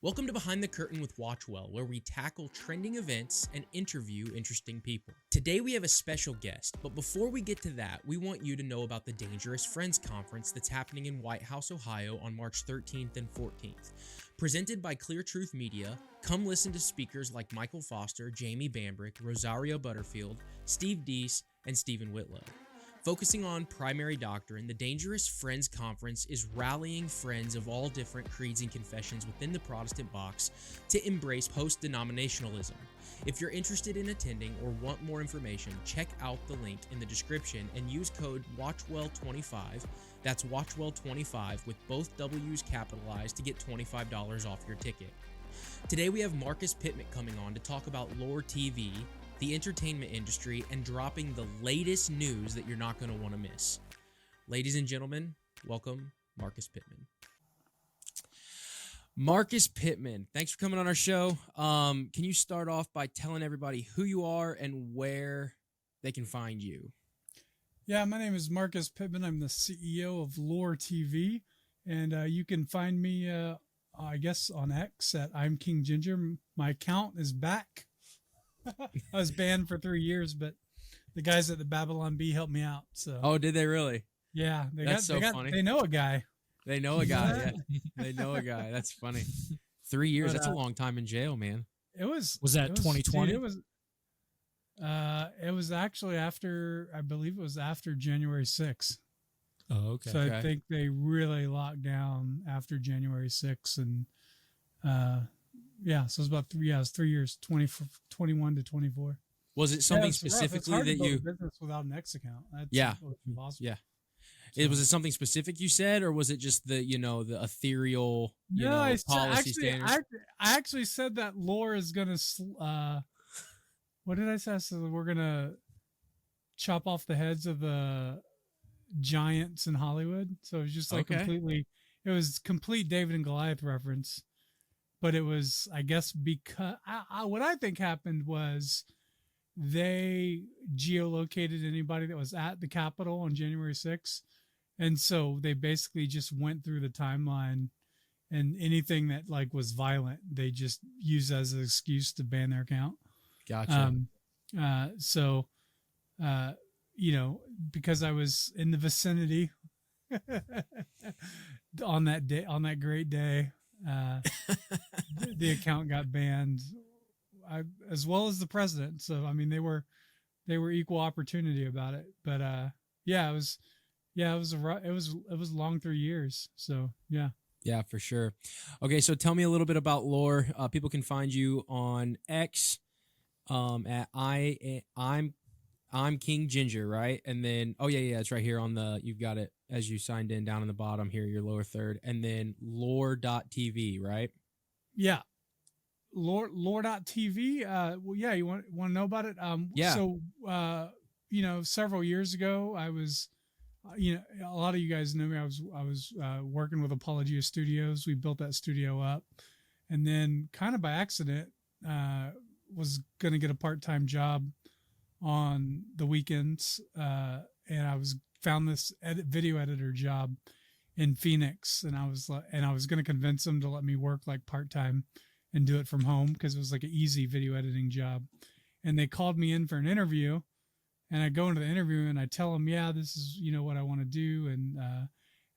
Welcome to Behind the Curtain with Watchwell, where we tackle trending events and interview interesting people. Today we have a special guest, but before we get to that, we want you to know about the Dangerous Friends Conference that's happening in White House, Ohio on March 13th and 14th. Presented by Clear Truth Media, come listen to speakers like Michael Foster, Jamie Bambrick, Rosario Butterfield, Steve Deese, and Stephen Whitlow. Focusing on primary doctrine, the Dangerous Friends Conference is rallying friends of all different creeds and confessions within the Protestant box to embrace post-denominationalism. If you're interested in attending or want more information, check out the link in the description and use code WATCHWELL25, that's WATCHWELL25 with both W's capitalized to get $25 off your ticket. Today we have Marcus Pitman coming on to talk about Lore TV, the entertainment industry, and dropping the latest news that you're not going to want to miss. Ladies and gentlemen, welcome Marcus Pitman. Marcus Pitman, thanks for coming on our show. Can you start off by telling everybody who you are and where they can find you? Yeah, my name is Marcus Pitman. I'm the CEO of Lore TV, and you can find me, I guess, on X at I'm King Ginger. My account is back. I was banned for 3 years, but the guys at the Babylon Bee helped me out. So. Oh, did they really? Yeah, That's so funny. They know a guy. They know a guy. Yeah. They know a guy. That's funny. 3 years. That's a long time in jail, man. It was. Was that 2020? It was actually after. I believe it was after January 6th. Oh, okay. So I think they really locked down after January 6th, and yeah, so it was about 3 years. 3 years, 21 to 24. Was it something specifically that you business without an X account? That's impossible. Yeah. Was it something specific you said, or was it just the the ethereal policy standards? I actually said that Lore is gonna. What did I say? I said we're gonna chop off the heads of the giants in Hollywood. So it was just like completely. It was complete David and Goliath reference. But it was, I guess, because what I think happened was they geolocated anybody that was at the Capitol on January 6th. And so they basically just went through the timeline, and anything that was violent, they just used as an excuse to ban their account. Gotcha. Because I was in the vicinity on that great day, the account got banned, as well as the president. So I mean, they were equal opportunity about it. But it was a long 3 years. So yeah, for sure. Okay, so tell me a little bit about Lore. People can find you on X, at I'm King Ginger, right? And then it's right here on you've got it as you signed in down in the bottom here, your lower third, and then lore.tv, right? Yeah. Lore.tv. Well, yeah, you want to know about it? Yeah. So, several years ago, I was, a lot of you guys know me. I was working with Apologia Studios. We built that studio up, and then kind of by accident, was going to get a part-time job on the weekends, and I found this video editor job in Phoenix, and I was going to convince them to let me work part-time and do it from home, because it was an easy video editing job. And they called me in for an interview, and I go into the interview and I tell them, yeah, this is what I want to do,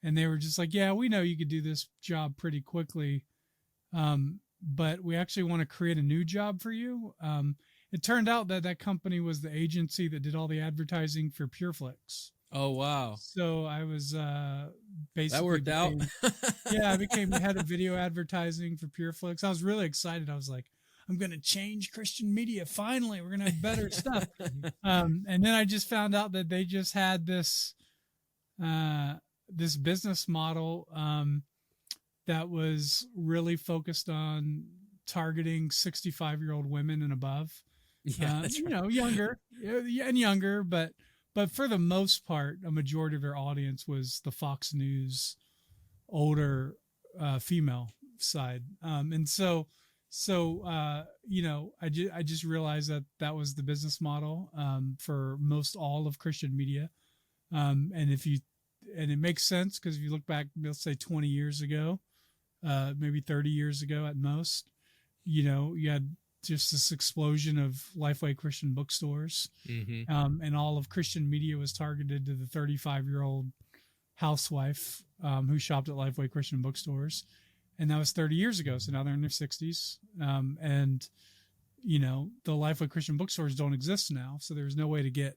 and they were just like, yeah, we know you could do this job pretty quickly, but we actually want to create a new job for you. It turned out that company was the agency that did all the advertising for PureFlix. Oh, wow. So I was basically... That worked out. Yeah, I became head of video advertising for PureFlix. I was really excited. I was like, I'm going to change Christian media. Finally, we're going to have better stuff. And then I just found out that they just had this business model that was really focused on targeting 65-year-old women and above. Yeah, that's right. younger, but for the most part, a majority of their audience was the Fox News older female side. And so I just realized that was the business model for most all of Christian media. And it makes sense, because if you look back, let's say 20 years ago, maybe 30 years ago at most. You had just this explosion of Lifeway Christian bookstores, and all of Christian media was targeted to the 35-year-old housewife who shopped at Lifeway Christian bookstores, and that was 30 years ago. So now they're in their 60s, and the Lifeway Christian bookstores don't exist now, so there's no way to get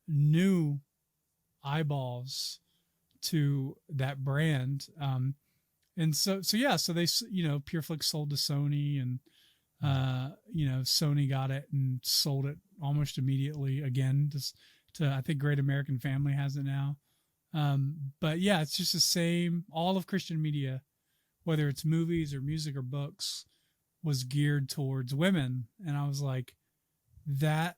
new eyeballs to that brand. And so they, PureFlix sold to Sony, and Sony got it and sold it almost immediately again to I think Great American Family has it now. But yeah, it's just the same. All of Christian media, whether it's movies or music or books, was geared towards women. And I was like, that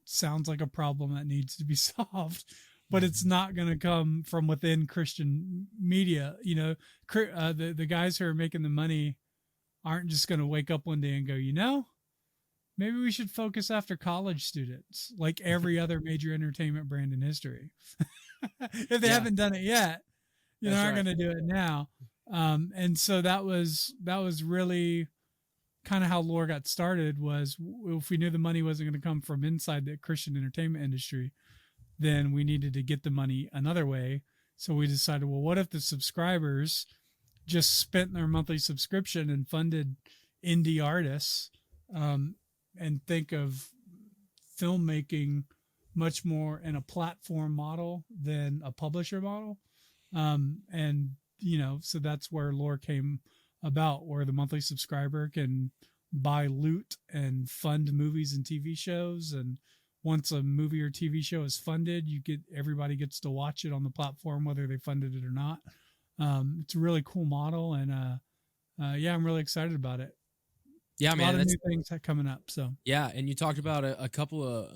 sounds like a problem that needs to be solved. But it's not going to come from within Christian media. The guys who are making the money aren't just going to wake up one day and go, maybe we should focus after college students, like every other major entertainment brand in history. If they haven't done it yet, aren't going to do it now. And so that was really kind of how Lore got started. Was if we knew the money wasn't going to come from inside the Christian entertainment industry, then we needed to get the money another way. So we decided, well, what if the subscribers just spent their monthly subscription and funded indie artists, and think of filmmaking much more in a platform model than a publisher model. So that's where Lore came about, where the monthly subscriber can buy loot and fund movies and TV shows. And once a movie or TV show is funded, everybody gets to watch it on the platform, whether they funded it or not. It's a really cool model, and I'm really excited about it. Yeah, man, a lot of new things coming up. So yeah, and you talked about a couple of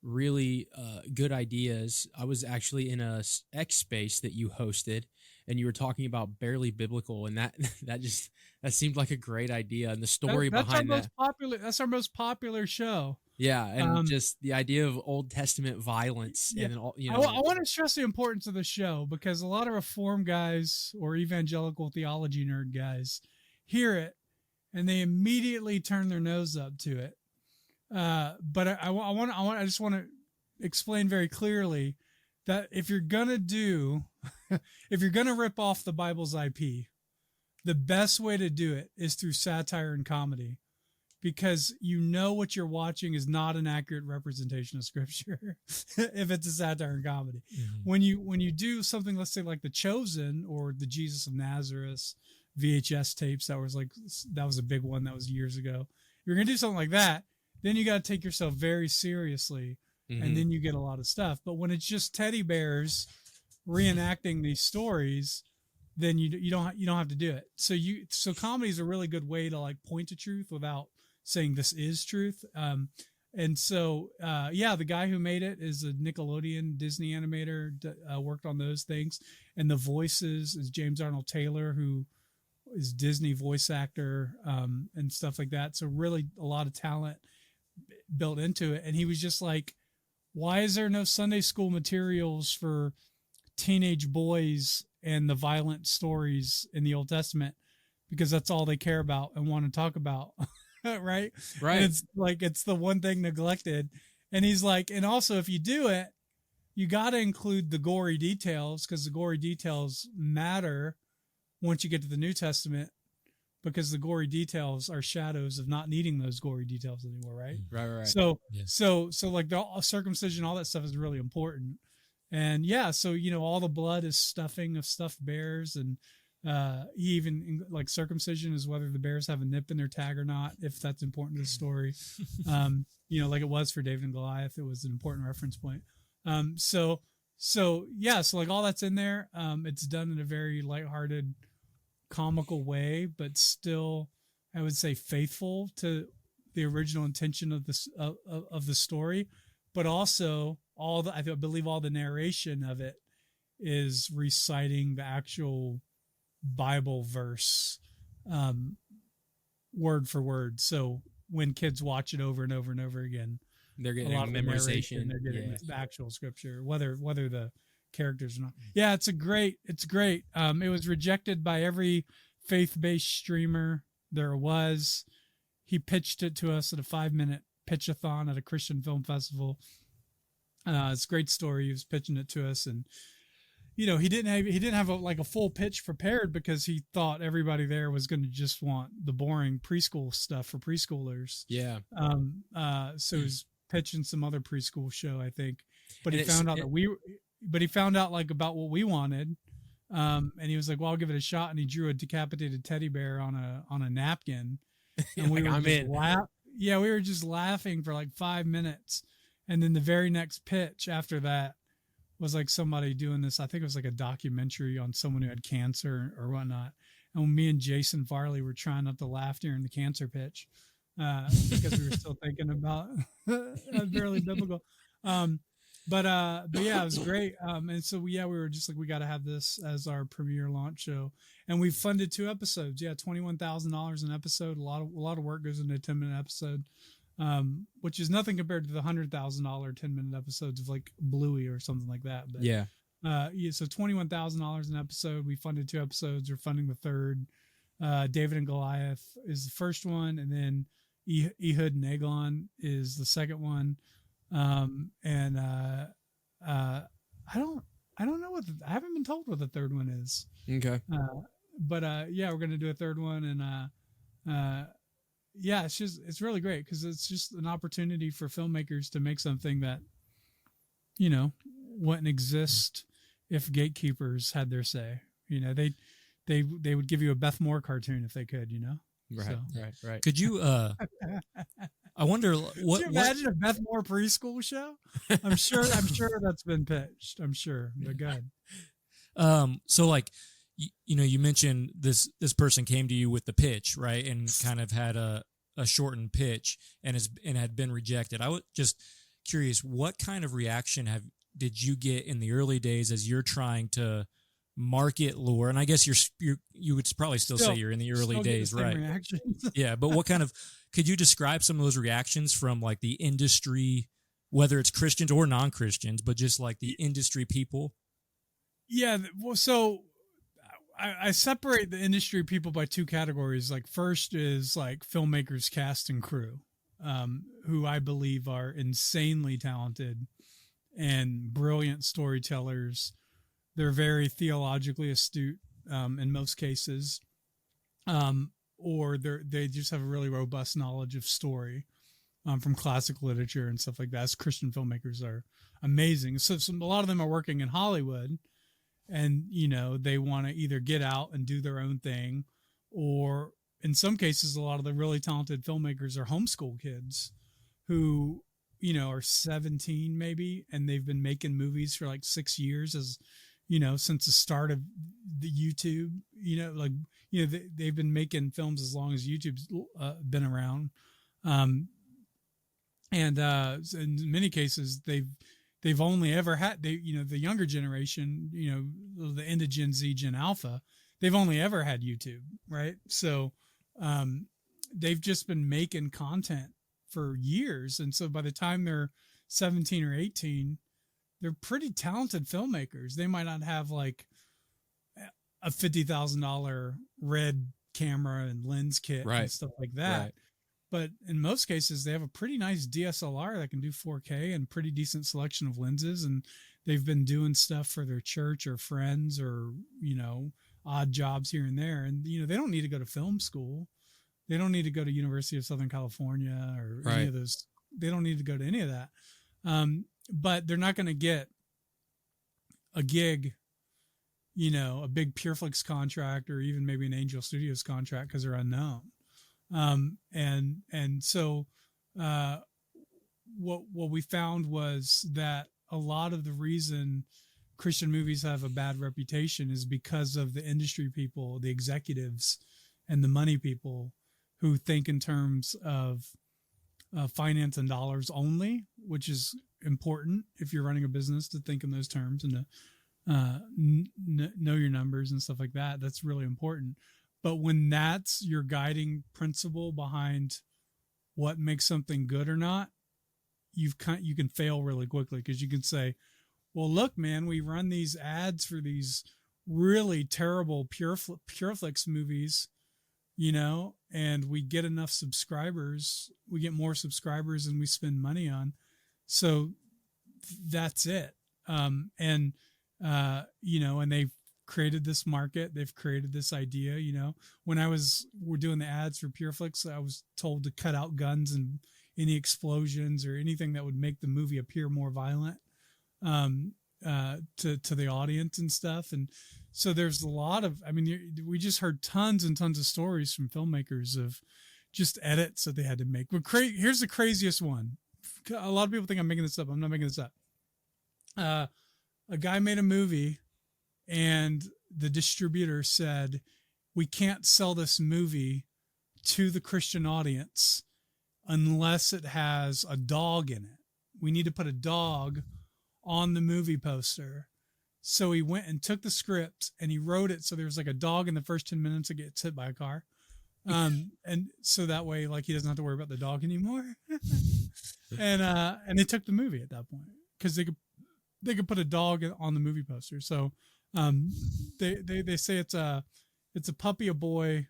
really good ideas. I was actually in a X space that you hosted, and you were talking about Barely Biblical, and that seemed like a great idea, and the story behind that. That's our most popular show. Yeah, and just the idea of Old Testament violence. Yeah. And I want to stress the importance of the show, because a lot of Reform guys or evangelical theology nerd guys hear it and they immediately turn their nose up to it. But I just want to explain very clearly that if you're gonna rip off the Bible's IP, the best way to do it is through satire and comedy. Because what you're watching is not an accurate representation of Scripture if it's a satire and comedy. Mm-hmm. When you do something, let's say like The Chosen or the Jesus of Nazareth VHS tapes, that was a big one, that was years ago. You're gonna do something like that, then you got to take yourself very seriously, and then you get a lot of stuff. But when it's just teddy bears reenacting these stories, then you don't have to do it. So comedy is a really good way to like point to truth without saying this is truth. The guy who made it is a Nickelodeon Disney animator, worked on those things. And the voices is James Arnold Taylor, who is Disney voice actor, and stuff like that. So really a lot of talent built into it. And he was just like, why is there no Sunday school materials for teenage boys and the violent stories in the Old Testament? Because that's all they care about and want to talk about. Right. And it's the one thing neglected. And he's like, and also if you do it, you got to include the gory details, because the gory details matter once you get to the New Testament, because the gory details are shadows of not needing those gory details anymore. Right. Right. So like the circumcision, all that stuff is really important. And all the blood is stuffing of stuffed bears, and even like circumcision is whether the bears have a nip in their tag or not, if that's important to the story. Like it was for David and Goliath, it was an important reference point. So like all that's in there. It's done in a very lighthearted, comical way, but still, I would say, faithful to the original intention of this of the story. But also I believe all the narration of it is reciting the actual Bible verse, word for word. So when kids watch it over and over and over again, they're getting a memorization. They're getting the actual Scripture, whether the characters or not. Yeah, it's great. It was rejected by every faith-based streamer there was. He pitched it to us at a 5-minute pitch-a-thon at a Christian film festival. It's a great story. He was pitching it to us, and he didn't have a full pitch prepared because he thought everybody there was going to just want the boring preschool stuff for preschoolers. Yeah. So he was pitching some other preschool show, I think, but And he found out like about what we wanted. And he was like, well, I'll give it a shot. And he drew a decapitated teddy bear on a napkin. And we were just laughing for like 5 minutes. And then the very next pitch after that was like somebody doing this. I think it was like a documentary on someone who had cancer or whatnot. And me and Jason Farley were trying not to laugh during the cancer pitch because we were still thinking about barely biblical. But yeah, it was great. And so we were just like, we got to have this as our premiere launch show, and we've funded 2 episodes. Yeah, $21,000 an episode. A lot of work goes into a 10-minute episode, which is nothing compared to the $100,000 10-minute episodes of like Bluey or something like that. But Yeah. So $21,000 an episode. We funded 2 episodes. We're funding the third. David and Goliath is the first one, and then Ehud and Eglon is the second one. And I don't know I haven't been told what the third one is. Okay. But yeah, we're gonna do a third one, and yeah, it's really great because it's just an opportunity for filmmakers to make something that wouldn't exist if gatekeepers had their say. They would give you a Beth Moore cartoon if they could. Right. So. Right. Could you? I wonder what. Could you imagine a Beth Moore preschool show? I'm sure that's been pitched. I'm sure. But go ahead. So like, you mentioned this person came to you with the pitch, right, and kind of had a shortened pitch and had been rejected. I was just curious, what kind of reaction did you get in the early days as you're trying to market lore? And I guess you would probably still say you're in the early days, right? Yeah, but what kind of, could you describe some of those reactions from like the industry, whether it's Christians or non-Christians, but just like the industry people? Yeah, well, so I separate the industry people by 2 categories. Like, first is like filmmakers, cast, and crew, who I believe are insanely talented and brilliant storytellers. They're very theologically astute in most cases, or they just have a really robust knowledge of story from classic literature and stuff like that. As Christian filmmakers are amazing. So a lot of them are working in Hollywood, and they want to either get out and do their own thing, or in some cases, a lot of the really talented filmmakers are homeschool kids who are 17 maybe, and they've been making movies for like 6 years since the start of the YouTube, they've been making films as long as YouTube's been around. And in many cases, they've only ever had, the younger generation, the end of Gen Z, Gen Alpha, they've only ever had YouTube, right? So they've just been making content for years. And so by the time they're 17 or 18, they're pretty talented filmmakers. They might not have like a $50,000 red camera and lens kit and stuff like that. Right. But in most cases, they have a pretty nice DSLR that can do 4K and pretty decent selection of lenses. And they've been doing stuff for their church or friends or, odd jobs here and there. And, they don't need to go to film school. They don't need to go to University of Southern California or any of those. They don't need to go to any of that. But they're not going to get a gig, a big PureFlix contract or even maybe an Angel Studios contract because they're unknown. And so what we found was that a lot of the reason Christian movies have a bad reputation is because of the industry people, the executives, and the money people who think in terms of finance and dollars only, which is important if you're running a business to think in those terms and to know your numbers and stuff like that. That's really important. But when that's your guiding principle behind what makes something good or not, you can fail really quickly because you can say, well, look, man, we run these ads for these really terrible Pureflix movies, and we get enough subscribers. We get more subscribers than we spend money on. So that's it. And they've created this market. They've created this idea, when we're doing the ads for Pureflix, I was told to cut out guns and any explosions or anything that would make the movie appear more violent, to the audience and stuff. And so there's a lot of, we just heard tons and tons of stories from filmmakers of just edits that they had to make. But here's the craziest one. A lot of people think I'm making this up. I'm not making this up. A guy made a movie and the distributor said, we can't sell this movie to the Christian audience unless it has a dog in it. We need to put a dog on the movie poster. So he went and took the script and he wrote it so there was like a dog in the first 10 minutes that gets hit by a car. And so that way, like, he doesn't have to worry about the dog anymore. And they took the movie at that point because they could put a dog on the movie poster. So they say it's a puppy, a boy,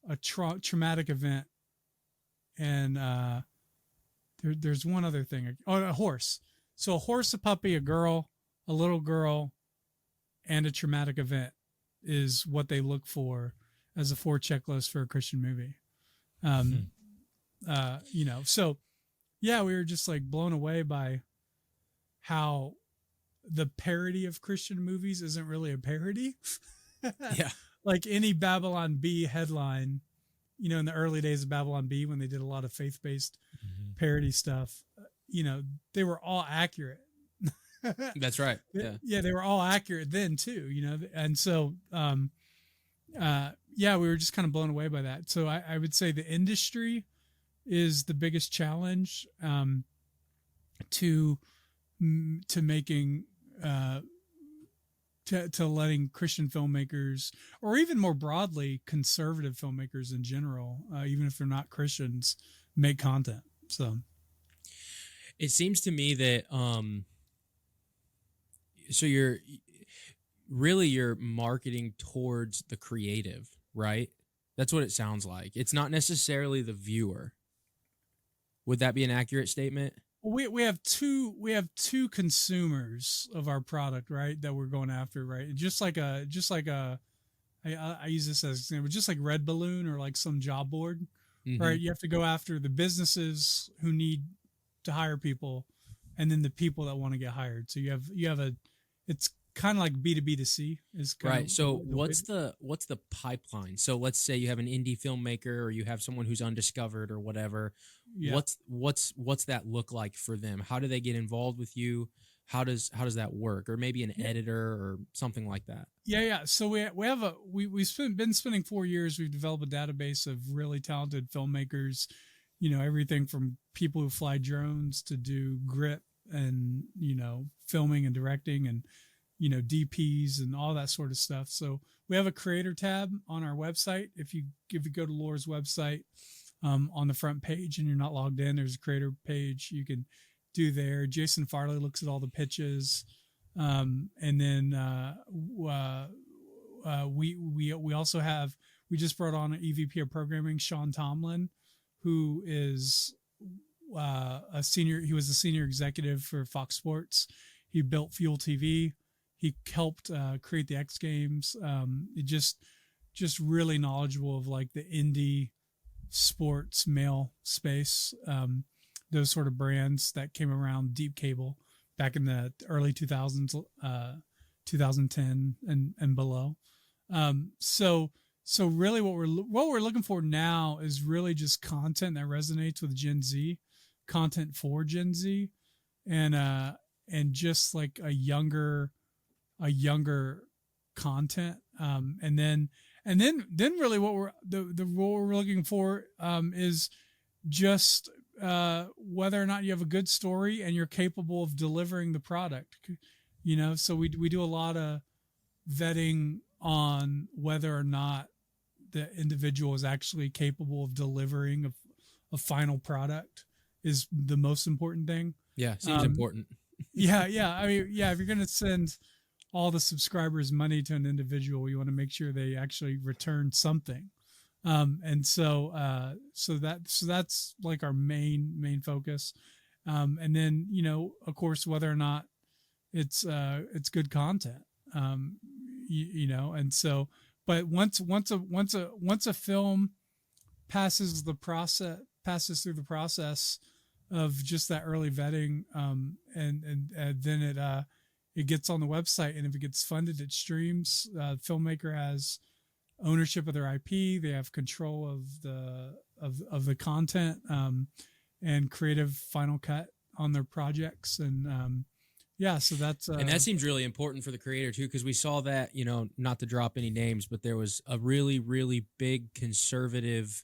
a traumatic event, and there's one other thing. Oh, a horse. So a horse, a puppy, a girl, a little girl, and a traumatic event is what they look for as a 4 checklist for a Christian movie. So yeah, we were just like blown away by how the parody of Christian movies isn't really a parody. Yeah. Like any Babylon Bee headline, in the early days of Babylon Bee, when they did a lot of faith-based parody stuff, they were all accurate. That's right. Yeah. Yeah, they were all accurate then too, and so, we were just kind of blown away by that. So I would say the industry is the biggest challenge, to making, to letting Christian filmmakers, or even more broadly, conservative filmmakers in general, even if they're not Christians, make content. So it seems to me that, so you're marketing towards the creative, right? That's what it sounds like. It's not necessarily the viewer. Would that be an accurate statement? We have two consumers of our product, right, that we're going after, right? I use this as an example, just like Red Balloon or like some job board, right? You have to go after the businesses who need to hire people, and then the people that want to get hired. So you have it's kind of like B2B to C is kind right. of So what's the pipeline? So let's say you have an indie filmmaker or you have someone who's undiscovered or whatever. Yeah. What's that look like for them? How do they get involved with you? How does that work? Or maybe an editor or something like that. Yeah. So we've been spending 4 years. We've developed a database of really talented filmmakers, everything from people who fly drones to do grip and, filming and directing and, DPs and all that sort of stuff. So we have a creator tab on our website. If you go to Laura's website, on the front page and you're not logged in, there's a creator page you can do there. Jason Farley looks at all the pitches. And then, we also we just brought on an EVP of programming, Sean Tomlin, who is, he was a senior executive for Fox Sports. He built Fuel TV. He helped create the X Games. Just really knowledgeable of like the indie sports mail space, those sort of brands that came around deep cable back in the early 2000s, 2010 and below. So really what we're looking for now is really just content that resonates with Gen Z, content for Gen Z, and just like a younger content. And then really what we're looking for, is just, whether or not you have a good story and you're capable of delivering the product, so we do a lot of vetting on whether or not the individual is actually capable of delivering a final product is the most important thing. Yeah. Seems important. Yeah. I mean, yeah, if you're going to send all the subscribers money to an individual, you want to make sure they actually return something. And so that's like our main focus. And then, of course, whether or not it's good content, and so, but once a film passes through the process of just that early vetting, and then it gets on the website, and if it gets funded, it streams. Filmmaker has ownership of their IP. They have control of the content, and creative final cut on their projects. And so that's and that seems really important for the creator too, because we saw that, not to drop any names, but there was a really, really big conservative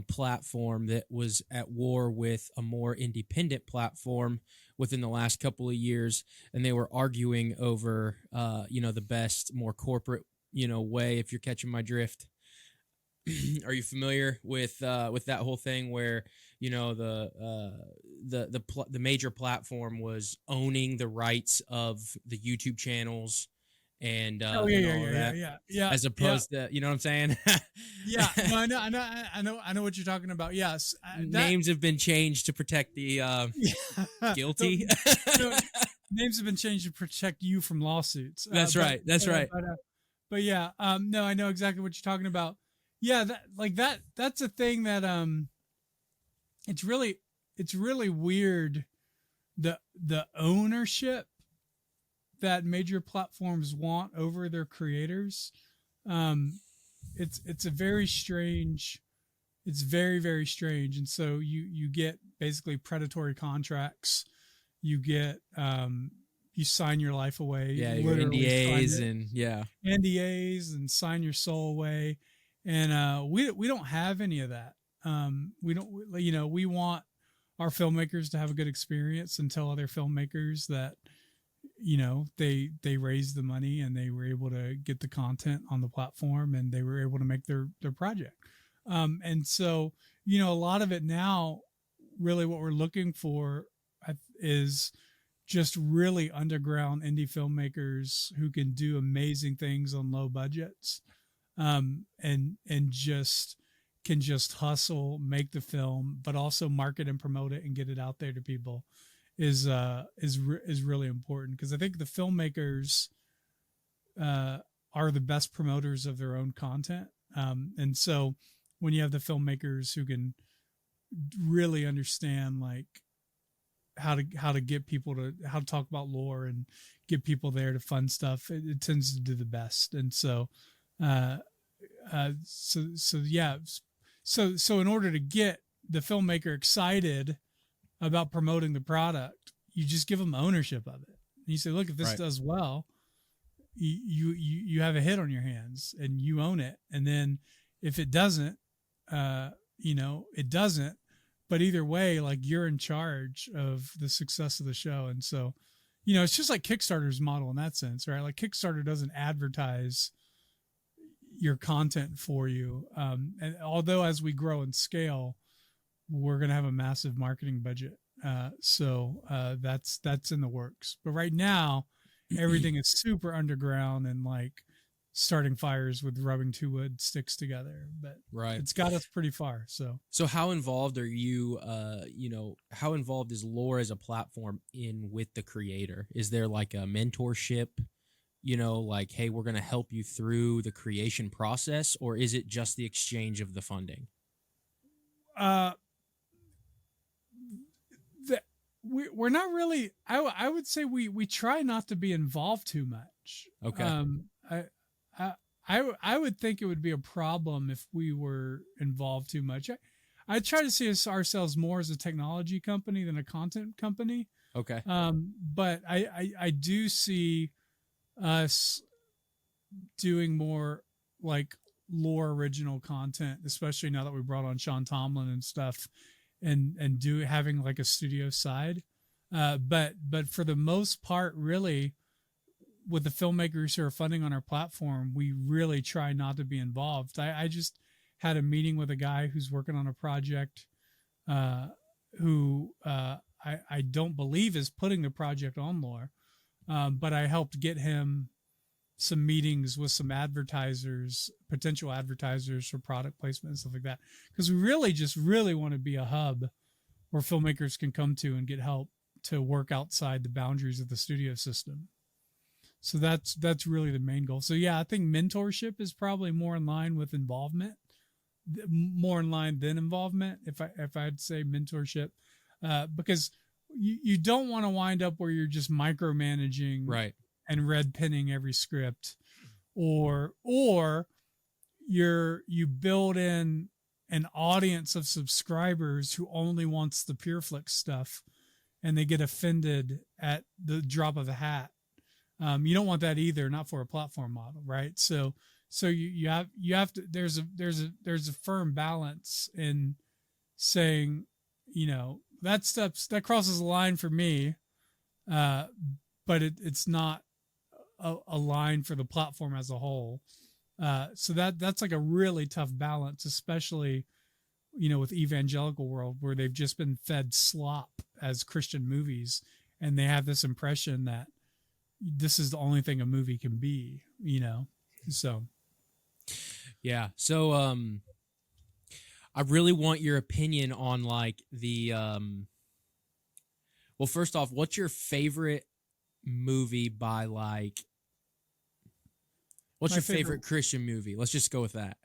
platform that was at war with a more independent platform within the last couple of years, and they were arguing over the best, more corporate way, if you're catching my drift. Are you familiar with that whole thing where the major platform was owning the rights of the YouTube channels and all of that, yeah, as opposed to, you know what I'm saying? Yeah, no, I know what you're talking about. Yes, names have been changed to protect the guilty. Names have been changed to protect you from lawsuits. That's right. But yeah, no, I know exactly what you're talking about. Yeah, that's a thing that it's really weird, the ownership that major platforms want over their creators. It's a very strange. It's very, very strange. And so you get basically predatory contracts. You get you sign your life away. Yeah, your NDAs NDAs and sign your soul away. And we don't have any of that. We don't. We want our filmmakers to have a good experience and tell other filmmakers that they raised the money and they were able to get the content on the platform and they were able to make their project. And so, a lot of it now, really what we're looking for is just really underground indie filmmakers who can do amazing things on low budgets, and just can just hustle, make the film, but also market and promote it and get it out there to people is really important, because I think the filmmakers are the best promoters of their own content. And so when you have the filmmakers who can really understand like how to get people to how to talk about lore and get people there to fund stuff, it tends to do the best. And so so in order to get the filmmaker excited about promoting the product, you just give them ownership of it. And you say, look, if this does well, you have a hit on your hands and you own it. And then if it doesn't, it doesn't. But either way, like, you're in charge of the success of the show. And so, it's just like Kickstarter's model in that sense, right? Like, Kickstarter doesn't advertise your content for you. And although as we grow and scale, we're going to have a massive marketing budget. So that's in the works. But right now, everything is super underground and like starting fires with rubbing two wood sticks together. But it's got us pretty far. So how involved are you, how involved is Lore as a platform with the creator? Is there like a mentorship, like, hey, we're going to help you through the creation process, or is it just the exchange of the funding? We're not really. I would say we try not to be involved too much. Okay. I would think it would be a problem if we were involved too much. I try to see ourselves more as a technology company than a content company. Okay. But I do see us doing more like lore original content, especially now that we brought on Sean Tomlin and stuff, and having like a studio side. But for the most part, really, with the filmmakers who are funding on our platform, we really try not to be involved. I just had a meeting with a guy who's working on a project, who I I don't believe is putting the project on Lore, but I helped get him some meetings with some advertisers, potential advertisers for product placement and stuff like that. Because we really want to be a hub where filmmakers can come to and get help to work outside the boundaries of the studio system. So that's really the main goal. So yeah, I think mentorship is probably more in line with involvement, more in line than involvement. If I'd say mentorship, because you don't want to wind up where you're just micromanaging, Right. and red penning every script, or you build in an audience of subscribers who only wants the PureFlix stuff, and they get offended at the drop of a hat. You don't want that either, not for a platform model, right? So you have to, there's a firm balance in saying, that crosses a line for me, but it's not a line for the platform as a whole. So that's like a really tough balance, especially, with evangelical world where they've just been fed slop as Christian movies, and they have this impression that this is the only thing a movie can be, so. Yeah. So, I really want your opinion on like the, well, first off, what's your favorite movie by like, what's your favorite Christian movie? Let's just go with that.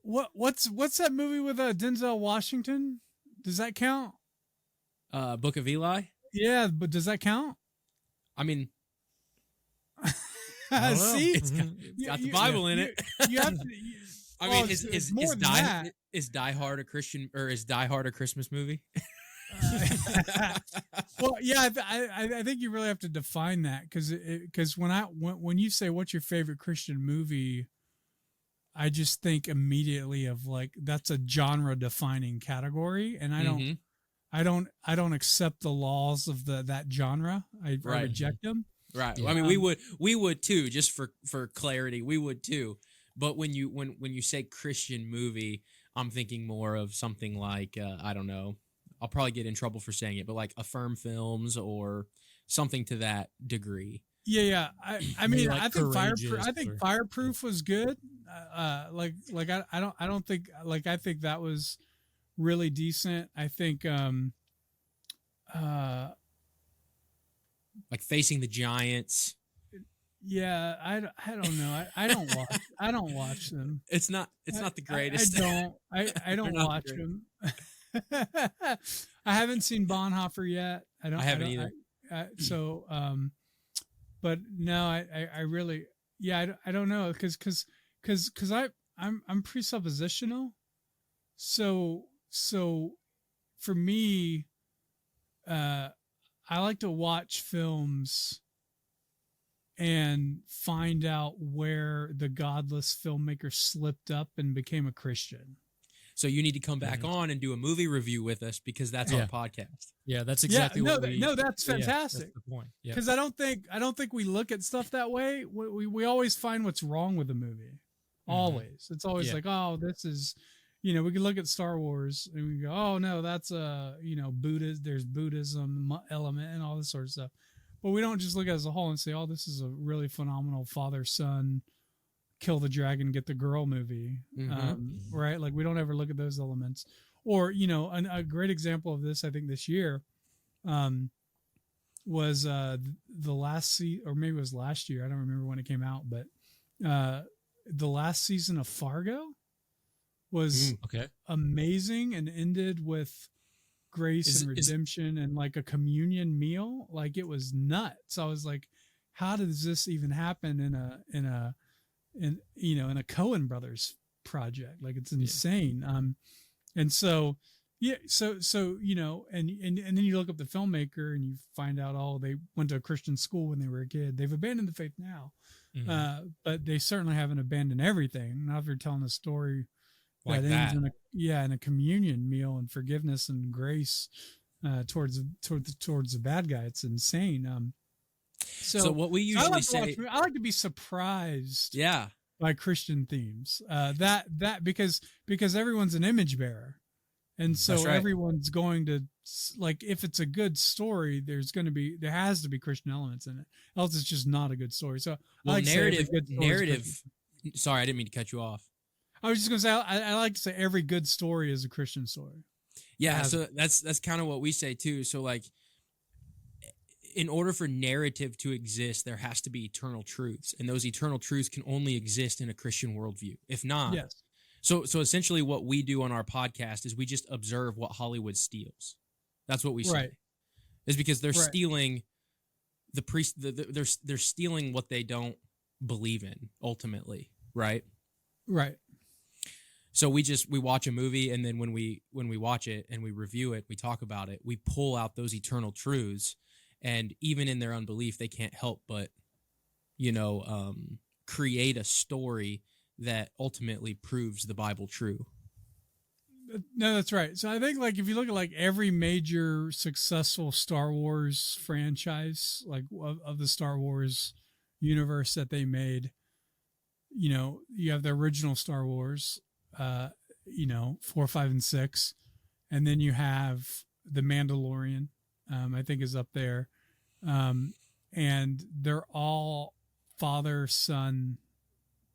What's that movie with Denzel Washington? Does that count? Book of Eli? Yeah, but does that count? I mean, see, it's got the Bible in it. You have to, I mean, is Die Hard a Christian, or is Die Hard a Christmas movie? Well, yeah, I think you really have to define that, because when you say what's your favorite Christian movie, I just think immediately of like that's a genre defining category, and I don't accept the laws of that genre. I reject them. Right. Yeah. I mean, we would too, just for clarity, we would too. But when you say Christian movie, I'm thinking more of something like I don't know. I'll probably get in trouble for saying it, but like Affirm Films or something to that degree. Yeah. I mean, like I think Fireproof was good. I think that was really decent. I think like Facing the Giants. Yeah, I don't know. I don't watch them. It's not the greatest. I don't watch them. I haven't seen Bonhoeffer yet. I haven't either. But no, I really, I don't know, because I'm presuppositional. So for me, I like to watch films and find out where the godless filmmaker slipped up and became a Christian. So you need to come back on and do a movie review with us, because that's our podcast. Yeah, that's exactly what we... No, that's fantastic. That's the point. Because I don't think we look at stuff that way. We always find what's wrong with a movie. Always. It's always like, oh, this is... we can look at Star Wars and we go, oh, no, that's there's Buddhism element and all this sort of stuff. But we don't just look at it as a whole and say, oh, this is a really phenomenal father-son, kill the dragon, get the girl movie. Right? Like, we don't ever look at those elements. Or, a great example of this, I think this year, was the last season, or maybe it was last year. I don't remember when it came out, but the last season of Fargo was amazing and ended with grace and redemption and like a communion meal. Like, it was nuts. I was like, how does this even happen in a Coen Brothers project? Like, it's insane. And so and then you look up the filmmaker and you find out, oh, they went to a Christian school when they were a kid. They've abandoned the faith now, but they certainly haven't abandoned everything. Now, if you're telling a story like that that, ends in a communion meal and forgiveness and grace towards the bad guy, it's insane. So what we usually I like to be surprised. Yeah. by Christian themes. That because everyone's an image bearer, and so That's right. everyone's going to, like, if it's a good story, there has to be Christian elements in it, else it's just not a good story. So Well, I like to say every good story is narrative. Christian. Sorry, I didn't mean to cut you off. I was just gonna say I like to say every good story is a Christian story. Yeah, so that's kind of what we say too. So like, in order for narrative to exist, there has to be eternal truths, and those eternal truths can only exist in a Christian worldview. If not, Yes. So essentially, what we do on our podcast is we just observe what Hollywood steals. That's what we say. Right. Is because they're Right. stealing they're stealing what they don't believe in ultimately, right? Right. So we watch a movie, and then when we watch it and we review it, we talk about it, we pull out those eternal truths, and even in their unbelief, they can't help but, create a story that ultimately proves the Bible true. No, that's right. So I think, like, if you look at like every major successful Star Wars franchise, like of the Star Wars universe that they made, you have the original Star Wars, 4, 5, and 6, and then you have the Mandalorian, I think is up there, and they're all father-son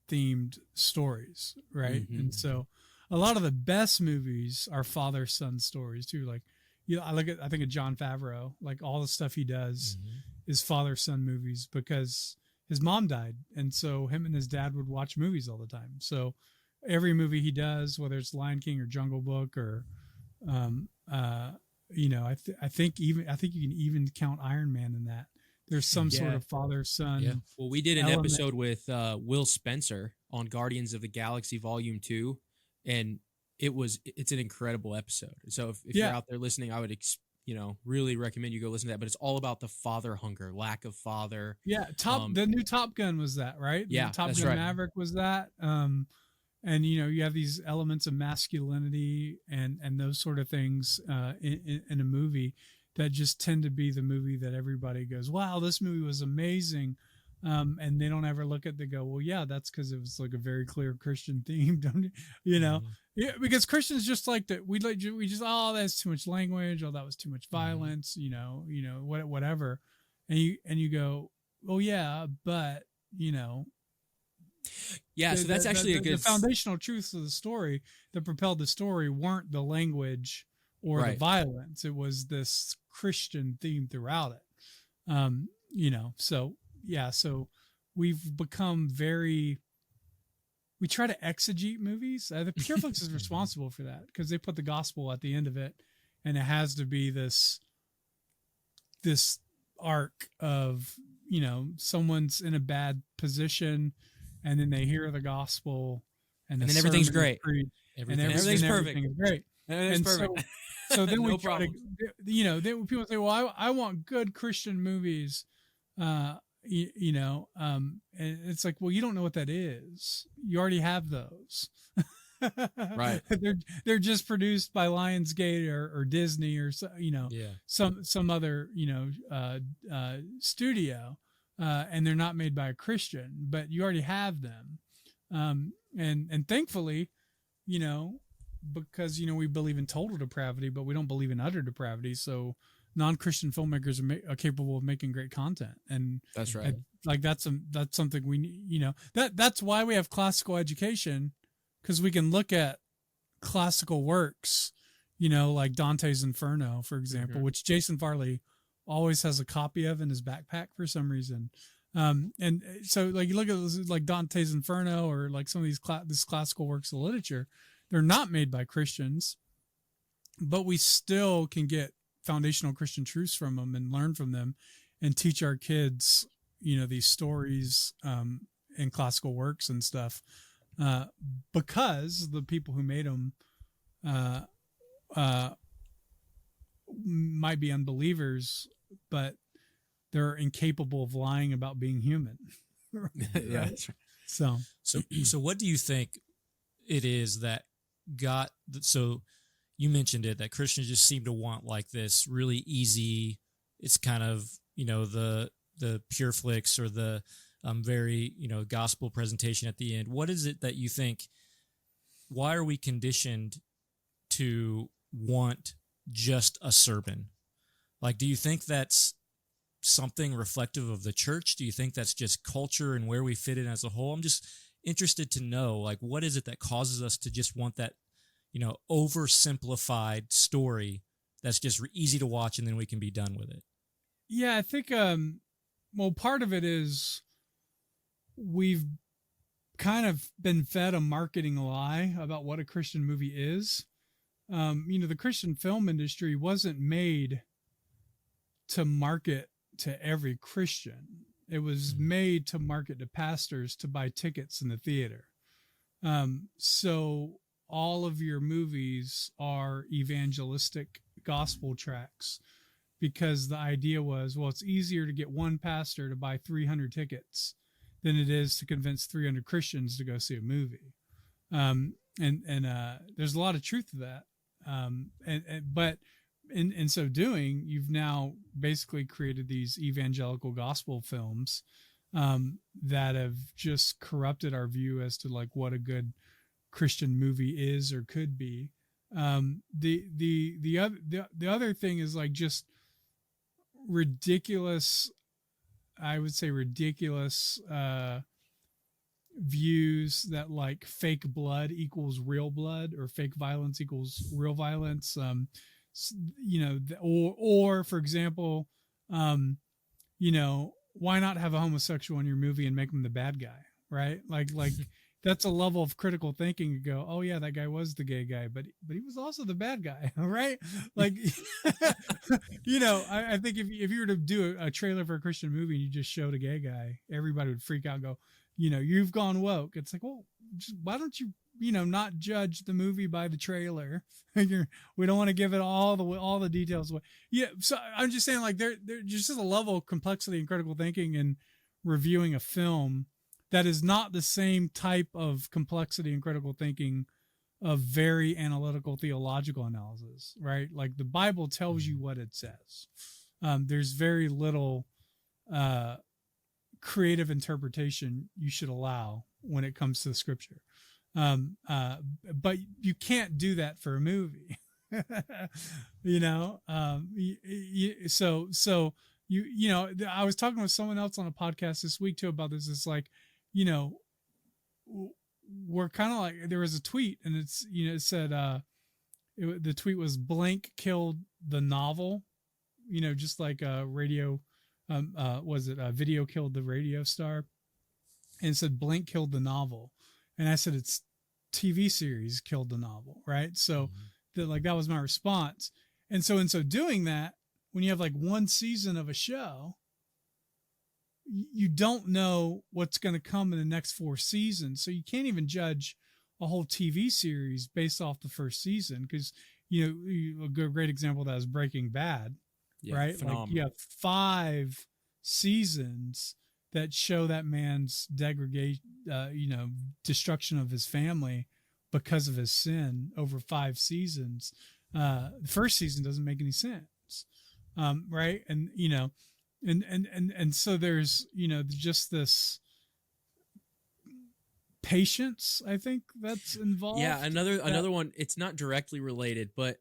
themed stories, right? Mm-hmm. And so a lot of the best movies are father-son stories too. Like, I think of Jon Favreau, like all the stuff he does is father-son movies because his mom died, and so him and his dad would watch movies all the time. So every movie he does, whether it's Lion King or Jungle Book or, I think you can even count Iron Man in that. There's some sort of father-son. Yeah. Well, we did an element. episode with Will Spencer on Guardians of the Galaxy Volume 2, and it's an incredible episode. So if you're out there listening, I would really recommend you go listen to that. But it's all about the father hunger, lack of father. Yeah, the new Top Gun was that, right? Yeah, Top that's Gun right. Maverick was that. And you have these elements of masculinity and those sort of things in a movie that just tend to be the movie that everybody goes, wow, this movie was amazing. And they don't ever look at, they go, well, yeah, that's because it was like a very clear Christian theme, Yeah, because Christians just like that. We just, oh, that's too much language. Oh, that was too much violence, whatever. And you go, oh yeah, but Yeah, so that's actually a good... The foundational truths of the story that propelled the story weren't the language or the violence. It was this Christian theme throughout it. So we've become we try to exegete movies. The Pureflix is responsible for that because they put the gospel at the end of it, and it has to be this arc of, someone's in a bad position, and then they hear the gospel, and then everything's great. Everything's perfect. Everything is great. And perfect. So then No we try problems. to, then when people say, well, I want good Christian movies, and it's like, well, you don't know what that is. You already have those. Right. They're just produced by Lionsgate or Disney or some other studio, and they're not made by a Christian, but you already have them. And thankfully, because we believe in total depravity, but we don't believe in utter depravity. So non-Christian filmmakers are capable of making great content, and that's right. That's something we need. That's why we have classical education, because we can look at classical works, like Dante's Inferno, for example, which Jason Farley always has a copy of in his backpack for some reason. And so, like, you look at like Dante's Inferno or like some of these classical works of literature, they're not made by Christians, but we still can get foundational Christian truths from them and learn from them and teach our kids, these stories in classical works and stuff, because the people who made them might be unbelievers, but they're incapable of lying about being human. Yeah. Right? So what do you think it is that got, so you mentioned it, that Christians just seem to want like this really easy, it's kind of, the pure flicks or the very, gospel presentation at the end. What is it that you think, why are we conditioned to want just a sermon? Like, do you think that's something reflective of the church? Do you think that's just culture and where we fit in as a whole? I'm just interested to know, like, what is it that causes us to just want that, oversimplified story that's just easy to watch and then we can be done with it? Yeah, I think, well, part of it is we've kind of been fed a marketing lie about what a Christian movie is. The Christian film industry wasn't made to market to every Christian. It was made to market to pastors to buy tickets in the theater. So all of your movies are evangelistic gospel tracks, because the idea was, well, it's easier to get one pastor to buy 300 tickets than it is to convince 300 Christians to go see a movie. And there's a lot of truth to that. But in so doing, you've now basically created these evangelical gospel films that have just corrupted our view as to like what a good Christian movie is or could be. The other thing is like just ridiculous, I would say ridiculous views that like fake blood equals real blood, or fake violence equals real violence. Or for example, why not have a homosexual in your movie and make him the bad guy, right? Like that's a level of critical thinking to go, oh yeah, that guy was the gay guy, but he was also the bad guy, right? Like, I think if you were to do a trailer for a Christian movie and you just showed a gay guy, everybody would freak out and go, you've gone woke. It's like, well, why don't you, not judge the movie by the trailer? We don't want to give it all the details away. Yeah. So I'm just saying, like, there just is a level of complexity and critical thinking in reviewing a film that is not the same type of complexity and critical thinking of very analytical theological analysis, right? Like the Bible tells you what it says. There's very little creative interpretation you should allow when it comes to the scripture. But you can't do that for a movie, I was talking with someone else on a podcast this week too about this. It's like, we're kind of like, there was a tweet and it's, it said, the tweet was blank killed the novel, just like a radio, video killed the radio star, and it said blank killed the novel. And I said, it's TV series killed the novel. Right. So that was my response. And so in so doing that, when you have like one season of a show, you don't know what's going to come in the next 4 seasons. So you can't even judge a whole TV series based off the first season. Because, a great example of that is Breaking Bad, right? Phenomenal. Like you have 5 seasons that show that man's degradation, destruction of his family because of his sin over 5 seasons. The first season doesn't make any sense. Right. And, and so there's, just this patience, I think, that's involved. Yeah. Another one, it's not directly related, but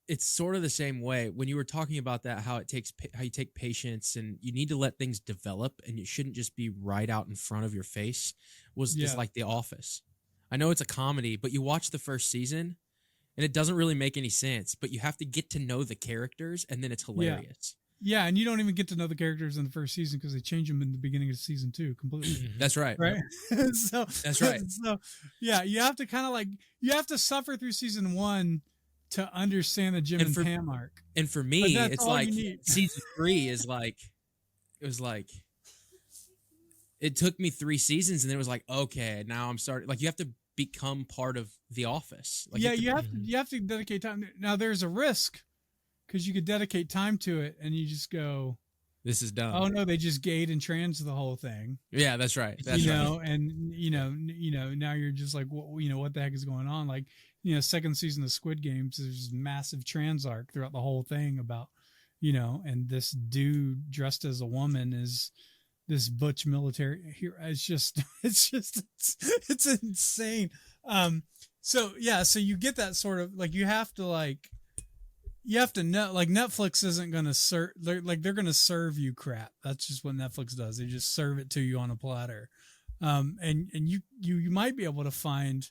it's sort of the same way. When you were talking about that, how you take patience and you need to let things develop and it shouldn't just be right out in front of your face, was just like The Office. I know it's a comedy, but you watch the first season and it doesn't really make any sense, but you have to get to know the characters and then it's hilarious. Yeah, and you don't even get to know the characters in the first season because they change them in the beginning of season 2 completely. That's right. Right? So that's right. So, yeah, you have to kind of you have to suffer through season 1 to understand the Jim and Pam arc. And for me, it's like season 3 is like, it took me 3 seasons and then it was like, okay, now I'm starting. Like you have to become part of The Office. Like you have to dedicate time. Now there's a risk because you could dedicate time to it and you just go, this is dumb. Oh no, they just gayed and trans the whole thing. Yeah, that's right. That's right. And now you're just like, what the heck is going on? Like, second season of Squid Games, there's massive trans arc throughout the whole thing about, and this dude dressed as a woman is, this butch military hero. It's insane. So yeah, so you get that sort of like, you have to know, like, Netflix isn't going to serve, they're going to serve you crap. That's just what Netflix does. They just serve it to you on a platter. And you might be able to find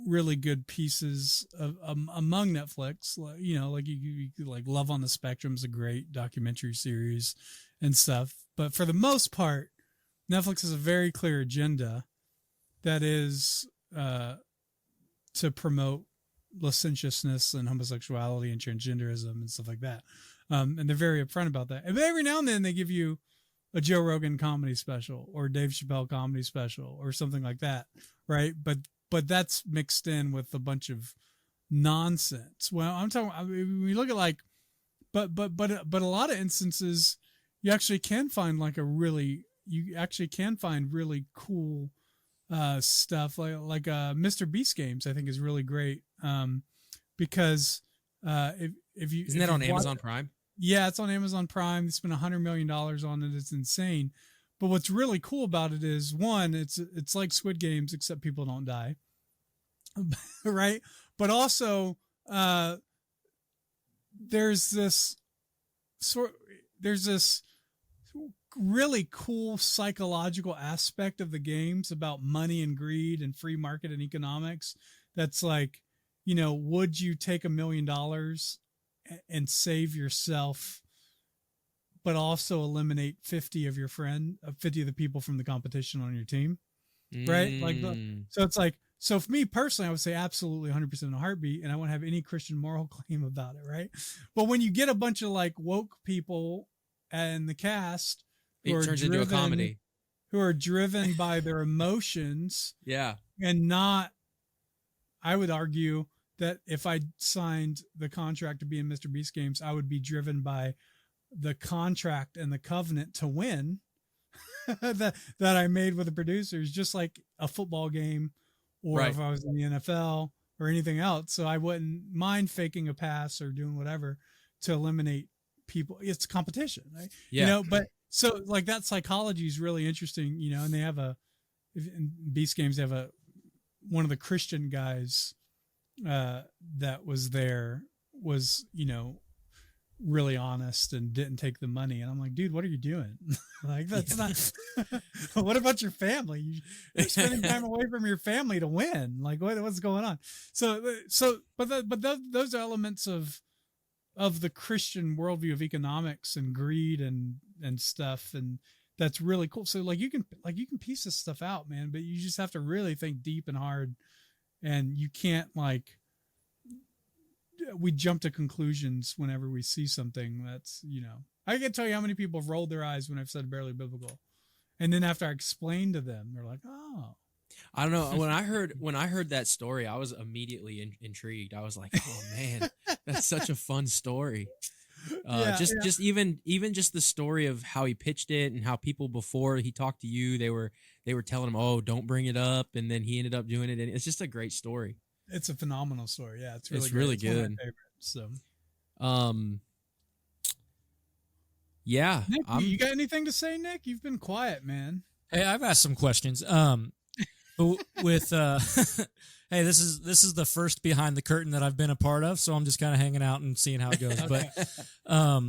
really good pieces of among Netflix, like, like you like Love on the Spectrum is a great documentary series and stuff. But for the most part, Netflix has a very clear agenda that is to promote licentiousness and homosexuality and transgenderism and stuff like that. And they're very upfront about that. And every now and then they give you a Joe Rogan comedy special or Dave Chappelle comedy special or something like that, right? But that's mixed in with a bunch of nonsense. Well, I'm talking. I mean, we look at like, but a lot of instances, you actually can find really cool stuff like Mr. Beast games. I think is really great because if you isn't that on Amazon Prime? Yeah, it's on Amazon Prime. They spent $100 million on it. It's insane. But what's really cool about it is, one, it's like Squid Games, except people don't die, right? But also, there's this really cool psychological aspect of the games about money and greed and free market and economics. That's like, would you take $1 million and save yourself, but also eliminate 50 of the people from the competition on your team, right? So it's like, so for me personally, I would say absolutely 100% in a heartbeat, and I won't have any Christian moral claim about it, right? But when you get a bunch of like woke people and the cast, it turns into a comedy, who are driven by their emotions, yeah, and not, I would argue that if I signed the contract to be in Mr. Beast games, I would be driven by the contract and the covenant to win that I made with the producers, just like a football game, or right. If I was in the NFL or anything else. So I wouldn't mind faking a pass or doing whatever to eliminate people. It's competition, right? Yeah. But so like that psychology is really interesting, and they have in Beast games, they have one of the Christian guys that was there was, really honest and didn't take the money. And I'm like, dude, what are you doing? Like, that's not, what about your family? You're spending time away from your family to win. Like, what's going on? But those elements of the Christian worldview of economics and greed and stuff. And that's really cool. So like, you can piece this stuff out, man, but you just have to really think deep and hard. And you can't we jump to conclusions whenever we see something that's, I can tell you how many people have rolled their eyes when I've said barely biblical. And then after I explain to them, they're like, oh. I don't know. When I heard that story, I was immediately intrigued. I was like, oh man, that's such a fun story. Just even just the story of how he pitched it and how people before he talked to you, they were telling him, oh, don't bring it up. And then he ended up doing it. And it's just a great story. It's a phenomenal story. Yeah, it's really really it's good. One of my favorites, so. Yeah. Nick, you got anything to say, Nick? You've been quiet, man. Hey, I've asked some questions. With hey, this is the first behind the curtain that I've been a part of, so I'm just kind of hanging out and seeing how it goes. Okay. But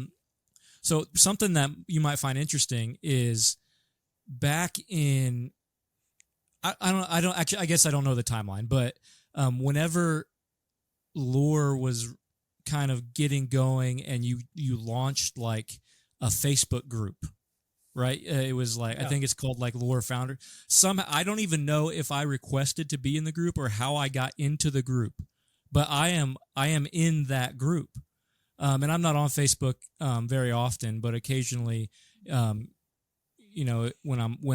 so something that you might find interesting is back in I guess I don't know the timeline, but whenever Lore was kind of getting going and you launched like a Facebook group, right? It was like, yeah. I think it's called like Lore Founder. Somehow, I don't even know if I requested to be in the group or how I got into the group, but I am in that group. And I'm not on Facebook very often, but occasionally, when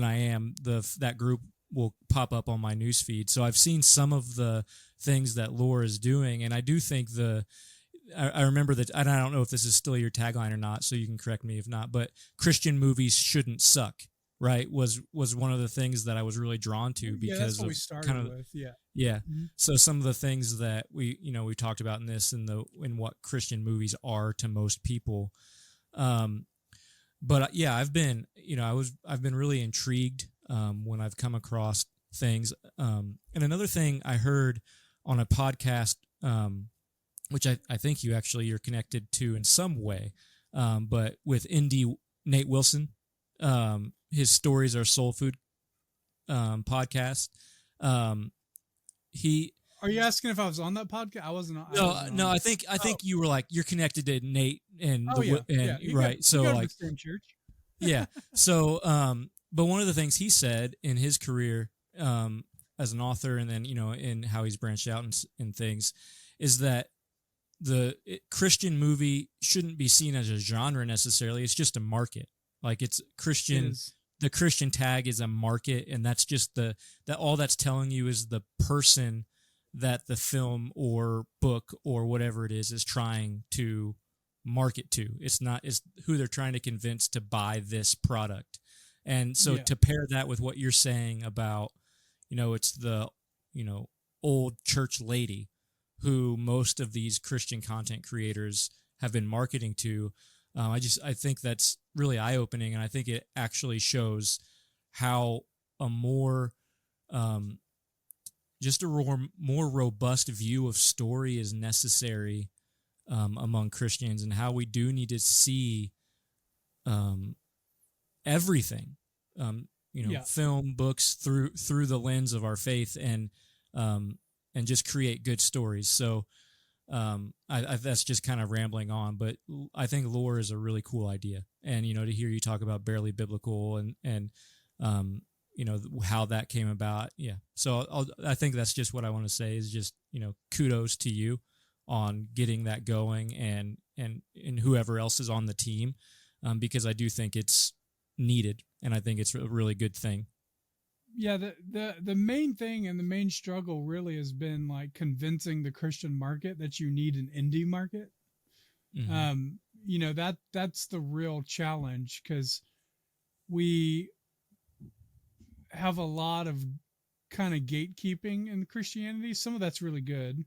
I am, that group will pop up on my newsfeed. So I've seen some of the things that Lore is doing, and I do think I remember that, and I don't know if this is still your tagline or not, so you can correct me if not, but Christian movies shouldn't suck, right? Was one of the things that I was really drawn to because that's what of we started kind of with, yeah. Mm-hmm. So some of the things that we talked about in this in what Christian movies are to most people, But yeah, I've been, I've been really intrigued when I've come across things. And another thing I heard on a podcast, which I think you're connected to in some way, but with indie Nate Wilson, his Stories Are Soul Food podcast. He Are you asking if I was on that podcast? I wasn't. no. I think you were like, you're connected to Nate and right. So you go like to the same church. yeah. So but one of the things he said in his career as an author, and then in how he's branched out and things, is that Christian movie shouldn't be seen as a genre necessarily. It's just a market. Like it's Christian. The Christian tag is a market, and that's just that all that's telling you is the person that the film or book or whatever it is trying to market to. It's who they're trying to convince to buy this product. And so to pair that with what you're saying about, it's the, old church lady who most of these Christian content creators have been marketing to. I think that's really eye-opening, and I think it actually shows how a more more robust view of story is necessary among Christians, and how we do need to see everything, film, books through the lens of our faith, and just create good stories. So that's just kind of rambling on, but I think lore is a really cool idea, and to hear you talk about Barely Biblical and how that came about. Yeah. So I think that's just what I want to say is just, kudos to you on getting that going and whoever else is on the team, because I do think it's needed, and I think it's a really good thing. Yeah. The main thing and the main struggle really has been like convincing the Christian market that you need an indie market. Mm-hmm. That's the real challenge, because we have a lot of kind of gatekeeping in Christianity. Some of that's really good,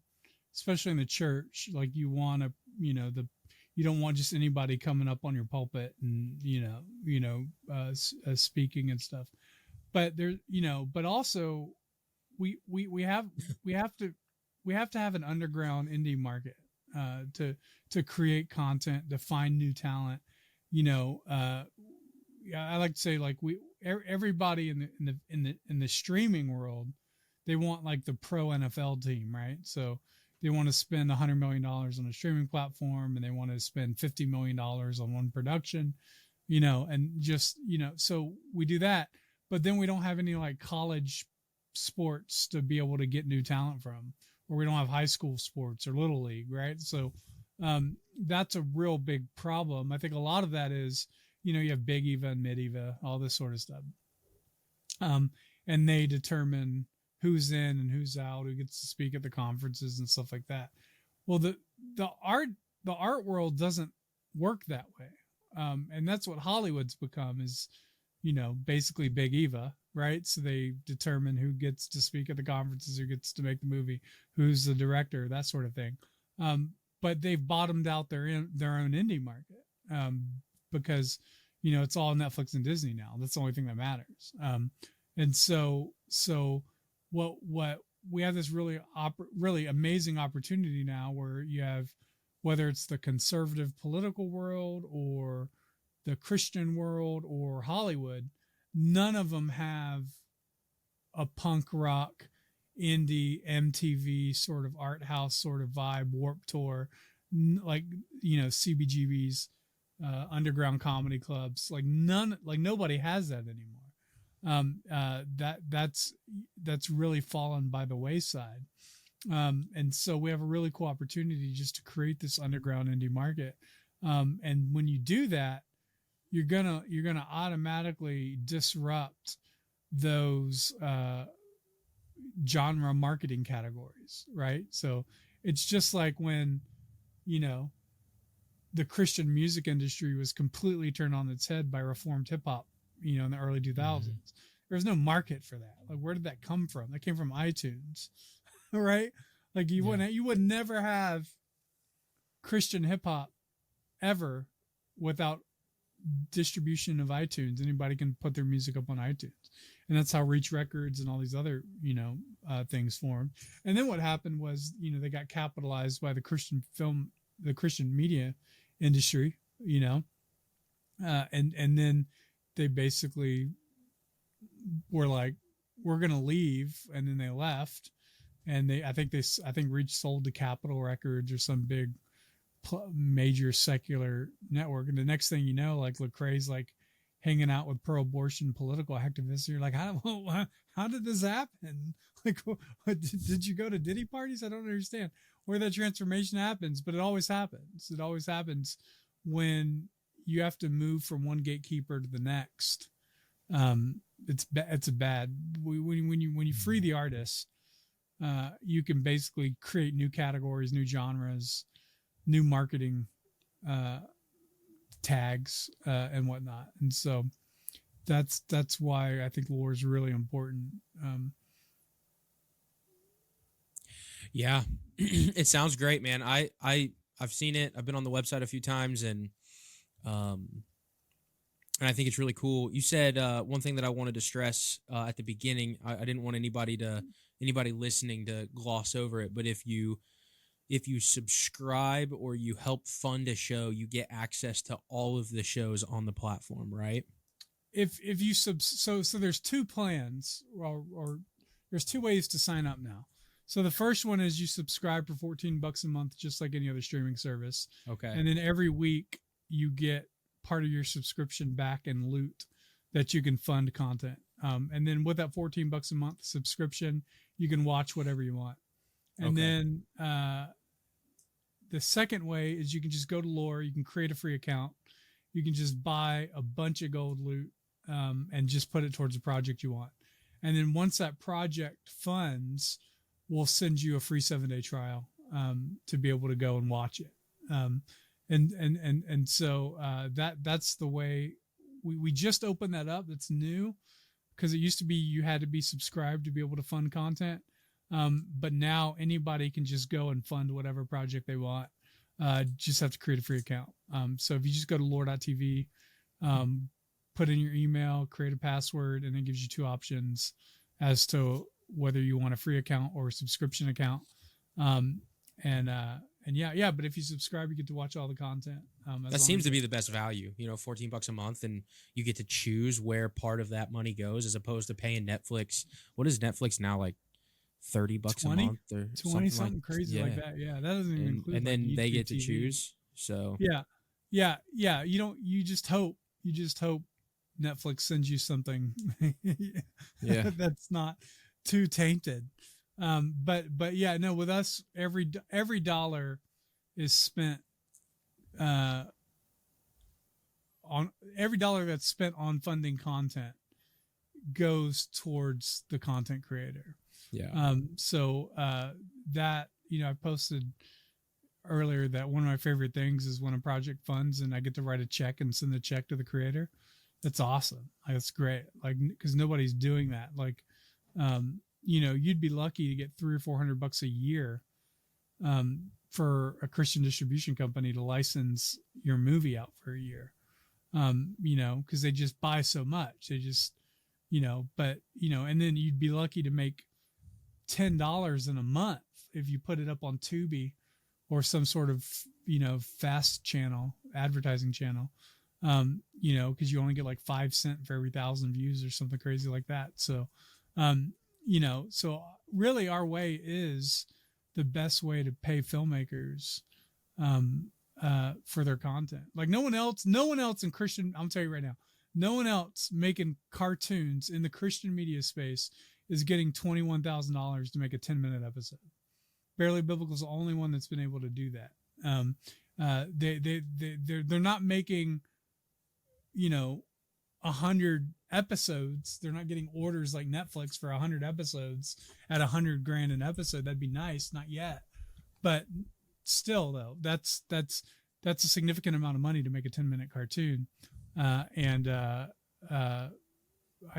especially in the church. Like you want to, you don't want just anybody coming up on your pulpit and, speaking and stuff. But there, but also we have to have an underground indie market, to create content, to find new talent. I like to say, like, everybody in the streaming world, they want like the pro NFL team, right? So they want to spend $100 million on a streaming platform, and they want to spend $50 million on one production, and just, so we do that, but then we don't have any like college sports to be able to get new talent from, or we don't have high school sports or little league, right? So that's a real big problem. I think a lot of that is, you have Big Eva and Mid Eva, all this sort of stuff. And they determine who's in and who's out, who gets to speak at the conferences and stuff like that. Well, the art world doesn't work that way. And that's what Hollywood's become is, basically Big Eva, right? So they determine who gets to speak at the conferences, who gets to make the movie, who's the director, that sort of thing. But they've bottomed out their own indie market, because, it's all Netflix and Disney now. That's the only thing that matters. And so what we have this really amazing opportunity now where you have, whether it's the conservative political world or the Christian world or Hollywood, none of them have a punk rock, indie, MTV sort of art house sort of vibe, Warped Tour, like, CBGB's, underground comedy clubs. Like nobody has that anymore. That's really fallen by the wayside. And so we have a really cool opportunity just to create this underground indie market. And when you do that, you're gonna automatically disrupt those genre marketing categories, right? So it's just like when, the Christian music industry was completely turned on its head by reformed hip hop, in the early 2000s. Mm-hmm. There was no market for that. Like, where did that come from? That came from iTunes, right? Like you would never have Christian hip hop ever without distribution of iTunes. Anybody can put their music up on iTunes, and that's how Reach Records and all these other things formed. And then what happened was they got capitalized by the Christian media industry, and then they basically were like, we're gonna leave, and then they left, and I think Reach sold to Capitol Records or some big major secular network, and the next thing you know, like Lecrae's like hanging out with pro-abortion political activists. And you're like, how did this happen? Like, did you go to Diddy parties? I don't understand where that transformation happens, but it always happens. It always happens when you have to move from one gatekeeper to the next. It's bad. When you free the artists, you can basically create new categories, new genres, new marketing tags and whatnot. And so that's why I think lore is really important. Yeah, it sounds great, man. I've seen it. I've been on the website a few times, and I think it's really cool. You said one thing that I wanted to stress at the beginning. I didn't want anybody listening to gloss over it, but if you subscribe or you help fund a show, you get access to all of the shows on the platform, right? If you so there's two plans, or there's two ways to sign up now. So the first one is you subscribe for $14 a month, just like any other streaming service. Okay. And then every week you get part of your subscription back in loot that you can fund content. And then with that $14 a month subscription, you can watch whatever you want. And then the second way is you can just go to Lore. You can create a free account. You can just buy a bunch of gold loot and just put it towards the project you want. And then once that project funds, we'll send you a free 7-day trial to be able to go and watch it. And so that's the way we just opened that up. It's new because it used to be you had to be subscribed to be able to fund content. But now anybody can just go and fund whatever project they want. Just have to create a free account. So if you just go to lore.tv, put in your email, create a password, and it gives you two options as to whether you want a free account or a subscription account. But if you subscribe, you get to watch all the content. That seems to be the best value, $14 a month, and you get to choose where part of that money goes as opposed to paying Netflix. What is Netflix now, like $30 a month or 20 something crazy like that? Yeah, that doesn't even include. And then they get to choose. So yeah. You just hope Netflix sends you something. Yeah, that's not too tainted. But yeah, no, with us, every dollar is spent on every dollar that's spent on funding content goes towards the content creator. Yeah. That, I posted earlier that one of my favorite things is when a project funds and I get to write a check and send the check to the creator. That's awesome. That's great. Like, cause nobody's doing that. Like, you'd be lucky to get $300 or $400 a year for a Christian distribution company to license your movie out for a year. Because they just buy so much. They just, and then you'd be lucky to make $10 in a month if you put it up on Tubi or some sort of, fast channel, advertising channel. Because you only get like 5 cents for every 1,000 views or something crazy like that. So, so really our way is the best way to pay filmmakers for their content. Like no one else in Christian, I'm telling you right now, no one else making cartoons in the Christian media space is getting $21,000 to make a 10-minute episode. Barely Biblical is the only one that's been able to do that. They're not making, 100 episodes. They're not getting orders like Netflix for 100 episodes at $100,000 an episode. That'd be nice. Not yet, but still though, that's a significant amount of money to make a 10-minute cartoon. I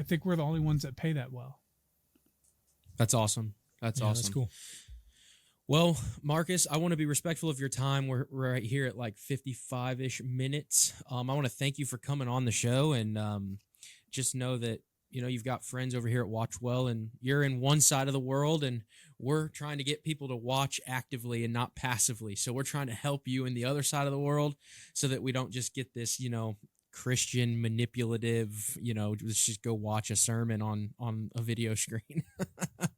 think we're the only ones that pay that well. That's awesome. That's awesome. That's cool. Well, Marcus, I want to be respectful of your time. We're right here at like 55-ish minutes. I want to thank you for coming on the show, and just know that you've got friends over here at Watchwell, and you're in one side of the world, and we're trying to get people to watch actively and not passively. So we're trying to help you in the other side of the world, so that we don't just get this Christian manipulative, let's just go watch a sermon on a video screen.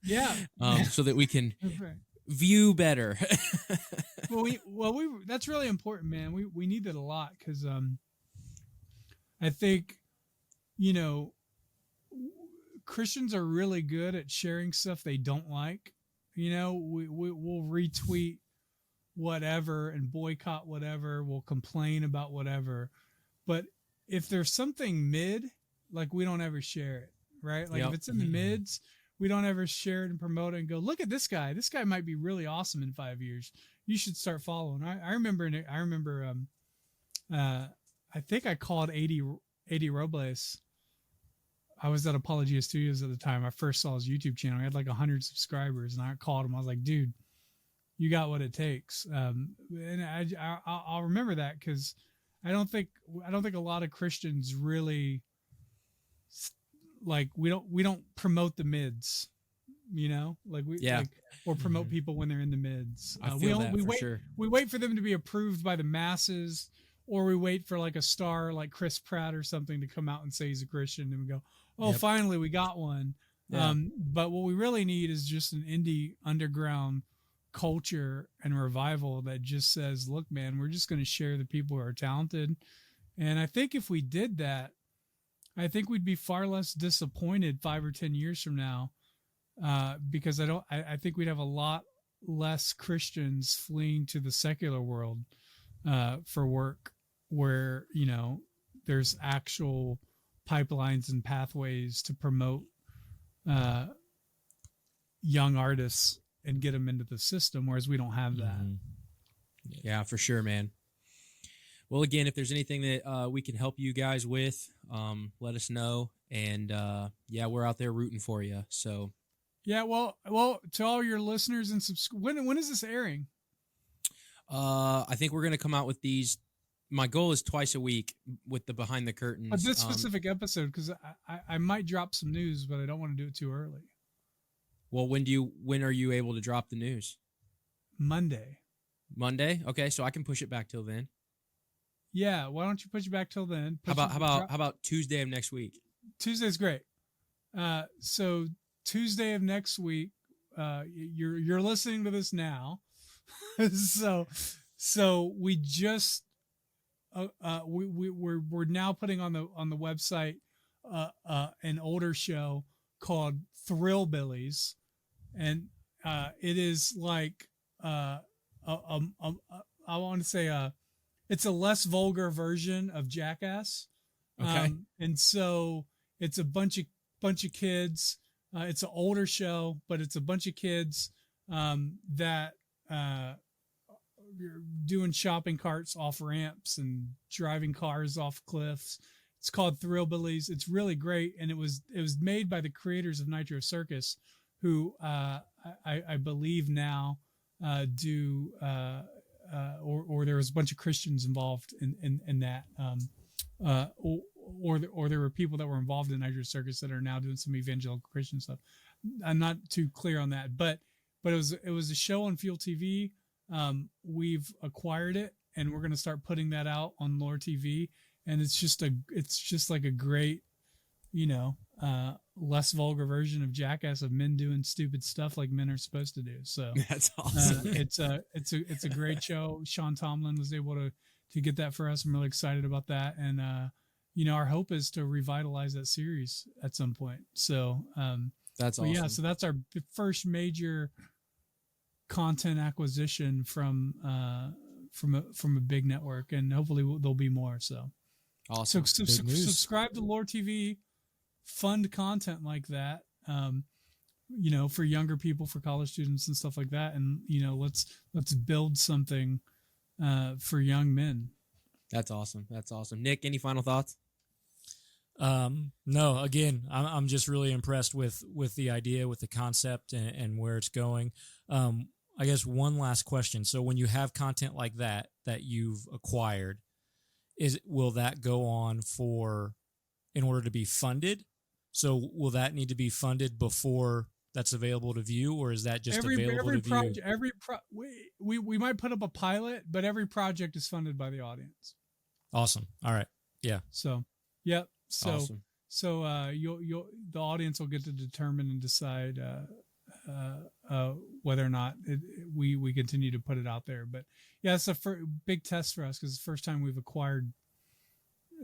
Yeah. So that we can Okay. view better. Well, we that's really important, man. We need that a lot because I think Christians are really good at sharing stuff they don't like. We'll retweet whatever and boycott whatever. We'll complain about whatever, but if there's something mid, like we don't ever share it, right? Like if it's in the mids, we don't ever share it and promote it and go, look at this guy. This guy might be really awesome in 5 years. You should start following. I remember. I think I called 80 Robles. I was at Apologia Studios at the time. I first saw his YouTube channel. He had like 100 subscribers, and I called him. I was like, dude, you got what it takes. And I'll remember that because I don't think a lot of Christians really like we don't promote the mids, or promote people when they're in the mids. I feel that for sure. We wait for them to be approved by the masses, or we wait for like a star like Chris Pratt or something to come out and say he's a Christian, and we go, oh, finally we got one. Yeah. But what we really need is just an indie underground culture and revival that just says, look, man, we're just going to share the people who are talented. And I think if we did that, I think we'd be far less disappointed 5 or 10 years from now, because I think we'd have a lot less Christians fleeing to the secular world for work, where there's actual pipelines and pathways to promote young artists and get them into the system, whereas we don't have that. Yeah, for sure, man. Well, again, if there's anything that we can help you guys with, let us know. And we're out there rooting for you. So, yeah, well, to all your listeners and when is this airing? I think we're gonna come out with these. My goal is twice a week with the behind the curtains. But this specific episode, because I might drop some news, but I don't want to do it too early. Well, when are you able to drop the news? Monday. Okay, so I can push it back till then. Yeah, why don't you push it back till then? How about Tuesday of next week? Tuesday's great. So Tuesday of next week, you're listening to this now. so we just we're now putting on the website an older show called Thrillbillies, and it is like I want to say it's a less vulgar version of Jackass. Okay. And so it's a bunch of kids. It's an older show, but it's a bunch of kids that you're doing shopping carts off ramps and driving cars off cliffs. It's called Thrillbillies. It's really great, and it was made by the creators of Nitro Circus, who I believe now do or there was a bunch of Christians involved in that, or there were people that were involved in Nitro Circus that are now doing some evangelical Christian stuff. I'm not too clear on that, but it was a show on Fuel TV. We've acquired it, and we're going to start putting that out on Lore TV. And it's just like a great, less vulgar version of Jackass, of men doing stupid stuff like men are supposed to do. So that's awesome. It's a great show. Sean Tomlin was able to get that for us. I'm really excited about that. And, our hope is to revitalize that series at some point. So, that's awesome. Yeah. So that's our first major content acquisition from a big network, and hopefully there'll be more. So awesome. So subscribe to Lore TV, fund content like that, for younger people, for college students and stuff like that. And, let's build something for young men. That's awesome. Nick, any final thoughts? No, again, I'm just really impressed with the idea, with the concept and where it's going. I guess one last question. So when you have content like that you've acquired, will that go on in order to be funded? So will that need to be funded before that's available to view, or is that just available to view? We might put up a pilot, but every project is funded by the audience. Awesome. All right. Yeah. So, yep. So, Awesome. so the audience will get to determine and decide whether or not we continue to put it out there. But yeah, it's a big test for us because it's the first time we've acquired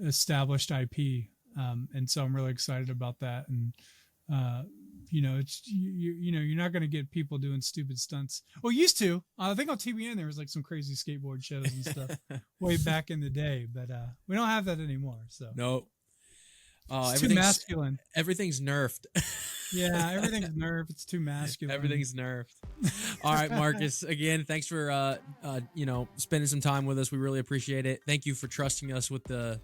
established IP, and so I'm really excited about that. And it's you're not going to get people doing stupid stunts. Well, used to. I think on TBN there was like some crazy skateboard shows and stuff way back in the day, but we don't have that anymore. So no. It's too masculine. Everything's nerfed. Yeah, everything's nerfed. It's too masculine. Everything's nerfed. All right, Marcus. Again, thanks for spending some time with us. We really appreciate it. Thank you for trusting us with the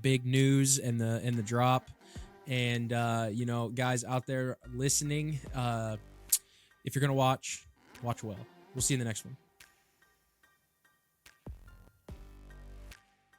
big news and the drop. And guys out there listening, if you're gonna watch well. We'll see you in the next one.